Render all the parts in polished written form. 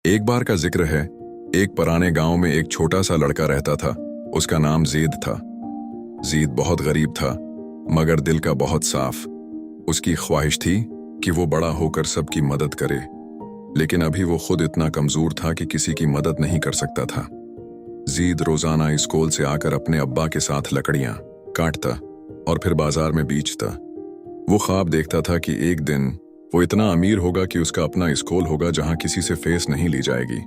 एक बार का जिक्र है। एक पुराने गांव में एक छोटा सा लड़का रहता था। उसका नाम ज़ीद था। ज़ीद बहुत गरीब था, मगर दिल का बहुत साफ। उसकी ख्वाहिश थी कि वो बड़ा होकर सबकी मदद करे, लेकिन अभी वो खुद इतना कमजोर था कि किसी की मदद नहीं कर सकता था। ज़ीद रोजाना स्कूल से आकर अपने अब्बा के साथ लकड़ियां काटता और फिर बाजार में बेचता। वो ख्वाब देखता था कि एक दिन वो इतना अमीर होगा कि उसका अपना स्कूल होगा जहां किसी से फीस नहीं ली जाएगी।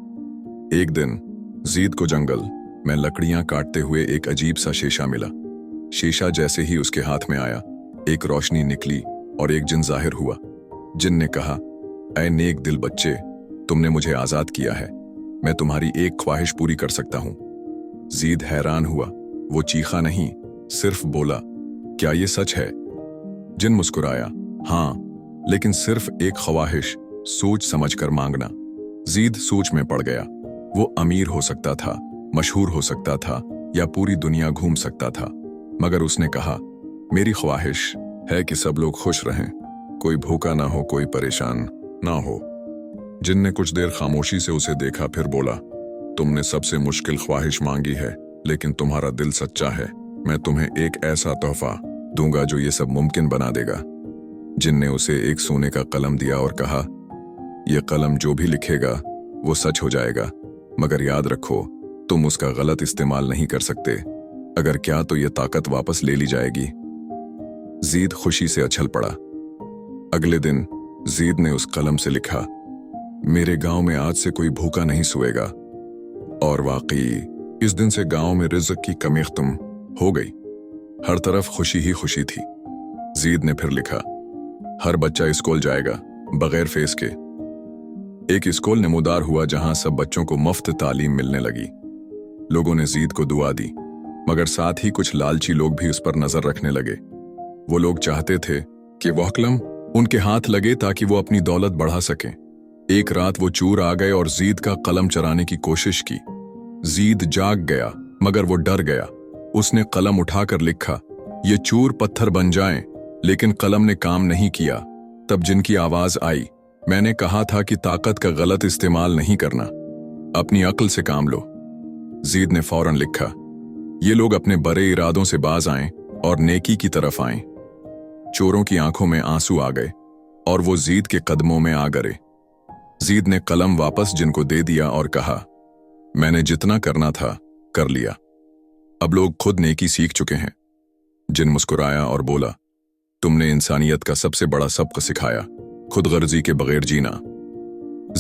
एक दिन ज़ीद को जंगल में लकड़ियां काटते हुए एक अजीब सा शीशा मिला। शीशा जैसे ही उसके हाथ में आया, एक रोशनी निकली और एक जिन जाहिर हुआ। जिन ने कहा, ऐ नेक दिल बच्चे, तुमने मुझे आजाद किया है। मैं तुम्हारी एक ख्वाहिश पूरी कर सकता हूं। ज़ीद हैरान हुआ। वो चीखा नहीं, सिर्फ बोला, क्या ये सच है? जिन मुस्कुराया, हाँ, लेकिन सिर्फ एक ख्वाहिश, सोच समझ कर मांगना। ज़ीद सोच में पड़ गया। वो अमीर हो सकता था, मशहूर हो सकता था, या पूरी दुनिया घूम सकता था, मगर उसने कहा, मेरी ख्वाहिश है कि सब लोग खुश रहें, कोई भूखा ना हो, कोई परेशान ना हो। जिन ने कुछ देर खामोशी से उसे देखा, फिर बोला, तुमने सबसे मुश्किल ख्वाहिश मांगी है, लेकिन तुम्हारा दिल सच्चा है। मैं तुम्हें एक ऐसा तोहफा दूंगा जो ये सब मुमकिन बना देगा। जिन ने उसे एक सोने का कलम दिया और कहा, यह कलम जो भी लिखेगा वो सच हो जाएगा, मगर याद रखो, तुम उसका गलत इस्तेमाल नहीं कर सकते। अगर क्या तो यह ताकत वापस ले ली जाएगी। ज़ीद खुशी से उछल पड़ा। अगले दिन ज़ीद ने उस कलम से लिखा, मेरे गांव में आज से कोई भूखा नहीं सोएगा। और वाकई इस दिन से गांव में रिज़्क़ की कमी खत्म हो गई। हर तरफ खुशी ही खुशी थी। ज़ीद ने फिर लिखा, हर बच्चा स्कूल जाएगा बगैर फीस के। एक स्कूल नमूदार हुआ जहां सब बच्चों को मुफ्त तालीम मिलने लगी। लोगों ने ज़ीद को दुआ दी, मगर साथ ही कुछ लालची लोग भी उस पर नजर रखने लगे। वो लोग चाहते थे कि वह कलम उनके हाथ लगे ताकि वो अपनी दौलत बढ़ा सकें। एक रात वो चोर आ गए और ज़ीद का कलम चराने की कोशिश की। ज़ीद जाग गया, मगर वो डर गया। उसने कलम उठाकर लिखा, ये चोर पत्थर बन जाएं, लेकिन कलम ने काम नहीं किया। तब जिनकी आवाज आई, मैंने कहा था कि ताकत का गलत इस्तेमाल नहीं करना, अपनी अक्ल से काम लो। ज़ीद ने फौरन लिखा, ये लोग अपने बड़े इरादों से बाज आएं और नेकी की तरफ आएं। चोरों की आंखों में आंसू आ गए और वो ज़ीद के कदमों में आ गिरे। ज़ीद ने कलम वापस जिनको दे दिया और कहा, मैंने जितना करना था कर लिया, अब लोग खुद नेकी सीख चुके हैं। जिन मुस्कुराया और बोला, तुमने इंसानियत का सबसे बड़ा सबक सिखाया, खुद गर्जी के बगैर जीना।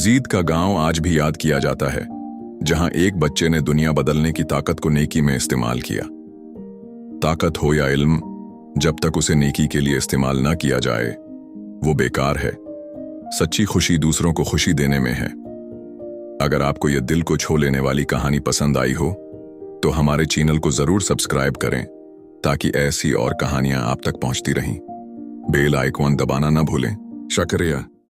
ज़ीद का गांव आज भी याद किया जाता है, जहां एक बच्चे ने दुनिया बदलने की ताकत को नेकी में इस्तेमाल किया। ताकत हो या इल्म, जब तक उसे नेकी के लिए इस्तेमाल ना किया जाए, वो बेकार है। सच्ची खुशी दूसरों को खुशी देने में है। अगर आपको यह दिल को छू लेने वाली कहानी पसंद आई हो, तो हमारे चैनल को जरूर सब्सक्राइब करें, ताकि ऐसी और कहानियां आप तक पहुंचती रहें। बेल आइकॉन दबाना ना भूलें। शुक्रिया।